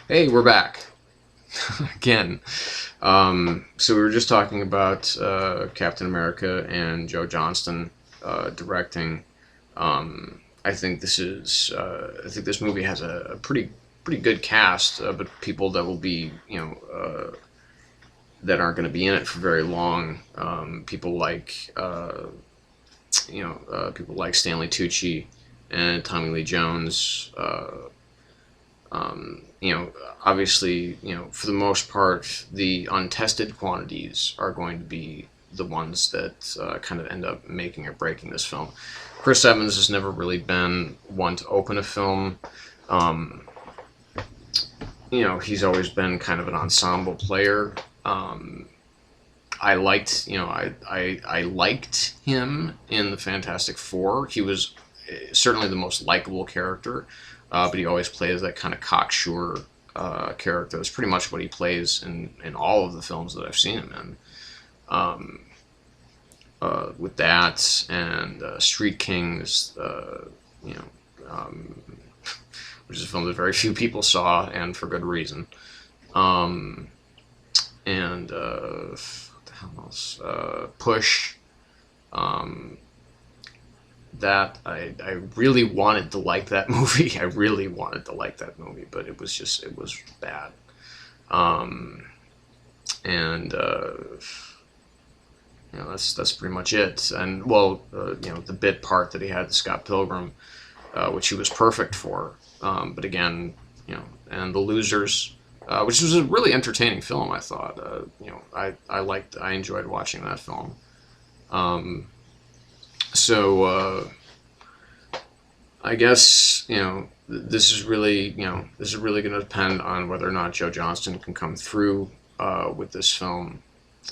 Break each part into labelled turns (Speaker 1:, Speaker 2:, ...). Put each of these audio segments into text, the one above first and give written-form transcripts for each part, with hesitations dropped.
Speaker 1: Hey, we're back again. So we were just talking about Captain America and Joe Johnston directing. I think this movie has a pretty good cast, but people that will be that aren't going to be in it for very long. People like Stanley Tucci and Tommy Lee Jones. Obviously, for the most part, the untested quantities are going to be the ones that kind of end up making or breaking this film. Chris Evans has never really been one to open a film. Um, he's always been kind of an ensemble player. I liked him in the Fantastic Four. He was certainly the most likable character, but he always plays that kind of cocksure character. That's pretty much what he plays in all of the films that I've seen him in. Um, with that and Street Kings, you know, um, which is a film that very few people saw, and for good reason. Um, and what the hell else? Push. Um, that I really wanted to like that movie. I really wanted to like that movie, but it was bad. Um, and that's pretty much it. And well, the bit part that he had to Scott Pilgrim, which he was perfect for. But again, and The Losers, which was a really entertaining film. I thought, I enjoyed watching that film. Um, so I guess this is really going to depend on whether or not Joe Johnston can come through with this film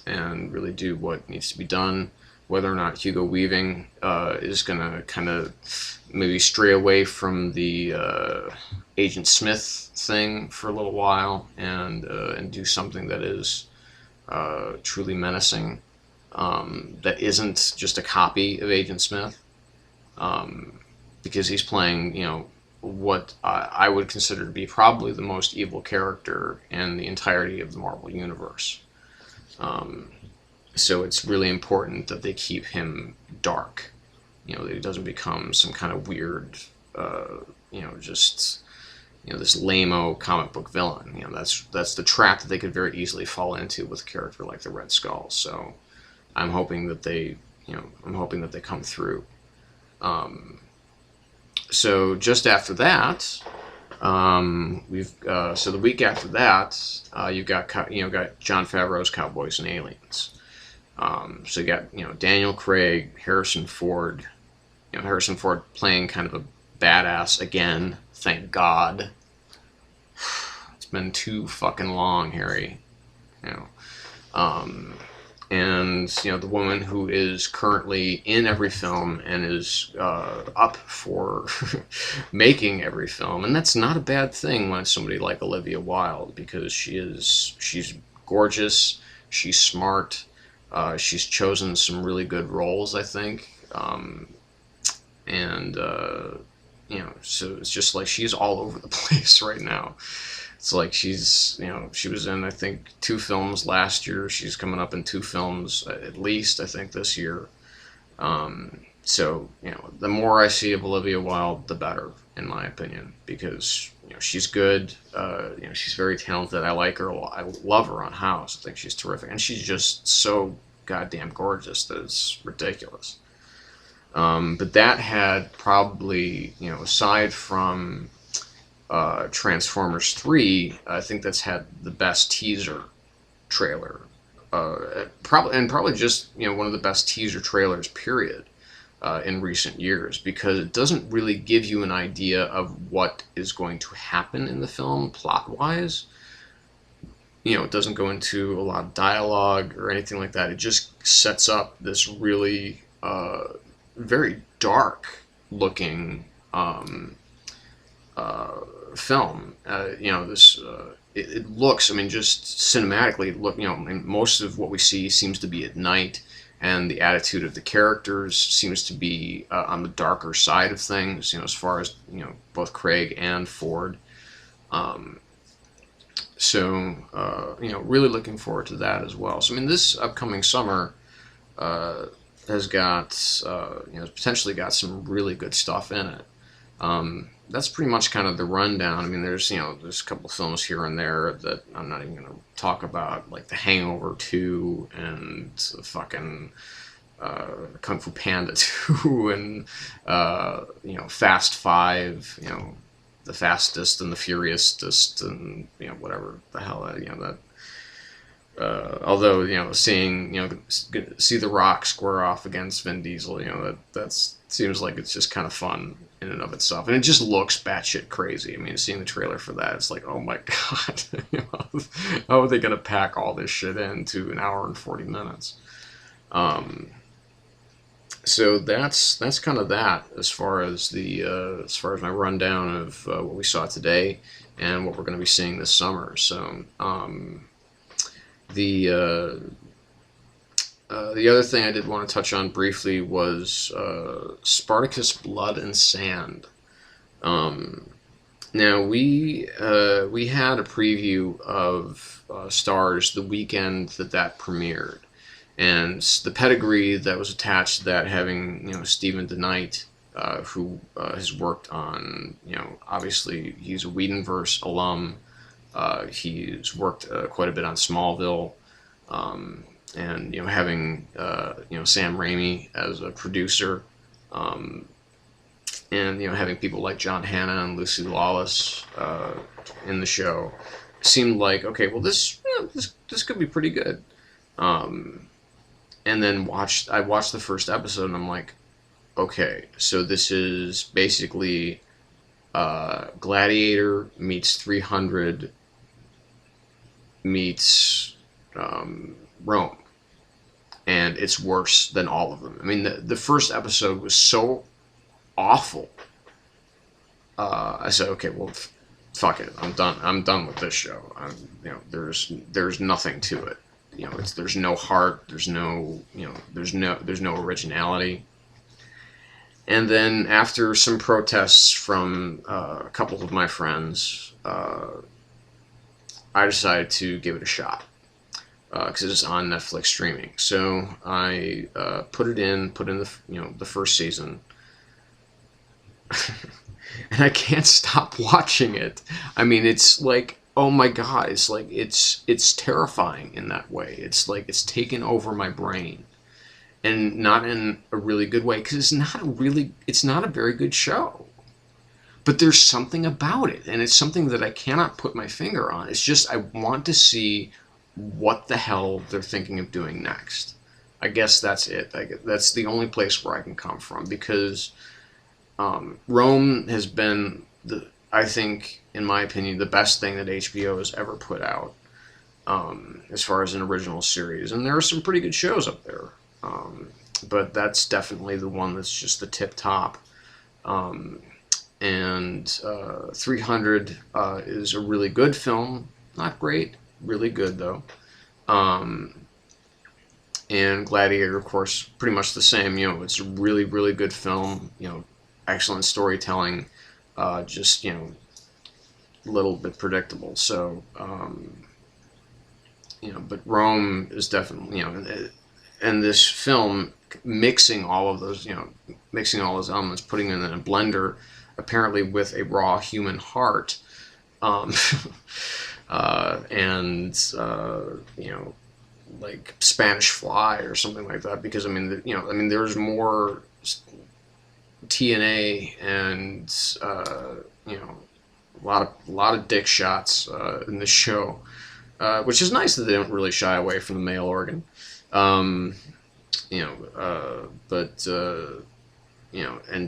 Speaker 1: and really do what needs to be done. Whether or not Hugo Weaving is going to kind of maybe stray away from the Agent Smith thing for a little while and do something that is truly menacing, that isn't just a copy of Agent Smith, um, because he's playing, what I would consider to be probably the most evil character in the entirety of the Marvel Universe. Um, so it's really important that they keep him dark, that he doesn't become some kind of weird, just this lame-o comic book villain. That's the trap that they could very easily fall into with a character like the Red Skull. So I'm hoping that they come through. Um, so just after that, we've so the week after that, you've got Jon Favreau's Cowboys and Aliens. So you got Daniel Craig, Harrison Ford. Harrison Ford playing kind of a badass again. Thank God. It's been too fucking long, Harry. You know. Um, and the woman who is currently in every film and is up for making every film, and that's not a bad thing when it's somebody like Olivia Wilde, because she's gorgeous, she's smart, she's chosen some really good roles, I think, and so it's just like she's all over the place right now. It's like she was in, I think, 2 films last year. She's coming up in 2 films at least, I think, this year. So, the more I see of Olivia Wilde, the better, in my opinion, because, she's good. She's very talented. I like her. I love her on House. I think she's terrific. And she's just so goddamn gorgeous that it's ridiculous. But that had probably, aside from Transformers 3, I think that's had the best teaser trailer. Probably just one of the best teaser trailers, period, in recent years, because it doesn't really give you an idea of what is going to happen in the film plot wise. It doesn't go into a lot of dialogue or anything like that. It just sets up this really very dark looking uh, film. It looks. I mean, just cinematically, most of what we see seems to be at night, and the attitude of the characters seems to be on the darker side of things. As far as both Craig and Ford. Um, So, really looking forward to that as well. So, I mean, this upcoming summer has got, potentially got some really good stuff in it. That's pretty much kind of the rundown. I mean, there's a couple of films here and there that I'm not even going to talk about, like The Hangover 2 and fucking Kung Fu Panda 2 and Fast 5, the fastest and the furiousest and whatever the hell that. Although see The Rock square off against Vin Diesel, that seems like it's just kind of fun in and of itself, and it just looks batshit crazy. I mean, seeing the trailer for that, it's like, oh my god, how are they gonna pack all this shit into an hour and 40 minutes? So that's kind of that as far as my rundown of what we saw today and what we're going to be seeing this summer. So the other thing I did want to touch on briefly was Spartacus: Blood and Sand. Now we had a preview of Stars the weekend that premiered. And the pedigree that was attached to that, having Stephen DeKnight, who has worked on obviously he's a Whedonverse alum. He's worked quite a bit on Smallville, and having Sam Raimi as a producer, and having people like John Hannah and Lucy Lawless in the show, seemed like, okay, well this could be pretty good. And then I watched the first episode and I'm like, okay, so this is basically Gladiator meets 300 meets Rome, and it's worse than all of them. I mean, the first episode was so awful. I said, okay, well, fuck it, I'm done with this show. There's nothing to it. There's no heart, there's no originality. And then after some protests from a couple of my friends, I decided to give it a shot because it's on Netflix streaming. So I put in the first season, and I can't stop watching it. I mean, it's like, oh my god, it's like it's terrifying in that way. It's like it's taken over my brain, and not in a really good way, because it's not a very good show. But there's something about it, and it's something that I cannot put my finger on. It's just I want to see what the hell they're thinking of doing next. I guess that's it. That's the only place where I can come from, because Rome has been I think, in my opinion, the best thing that HBO has ever put out, as far as an original series. And there are some pretty good shows up there, but that's definitely the one that's just the tip top. And 300 is a really good film. Not great, really good though. And Gladiator, of course, pretty much the same. It's a really, really good film. Excellent storytelling. Just a little bit predictable. So but Rome is definitely and this film mixing all of those elements, putting them in a blender, apparently with a raw human heart, and like Spanish Fly or something like that, because there's more TNA and a lot of dick shots in this show, which is nice that they don't really shy away from the male organ, and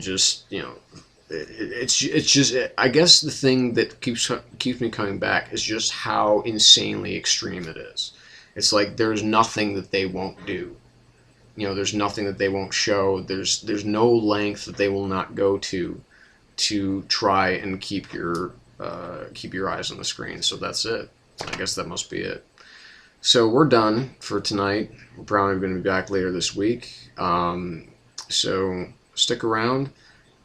Speaker 1: just it's just, I guess the thing that keeps me coming back is just how insanely extreme it is. It's like there's nothing that they won't do. There's nothing that they won't show. There's no length that they will not go to try and keep your eyes on the screen. So that's it. I guess that must be it. So we're done for tonight. We're probably going to be back later this week. So stick around.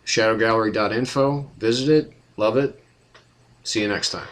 Speaker 1: theshadowgallery.info. Visit it. Love it. See you next time.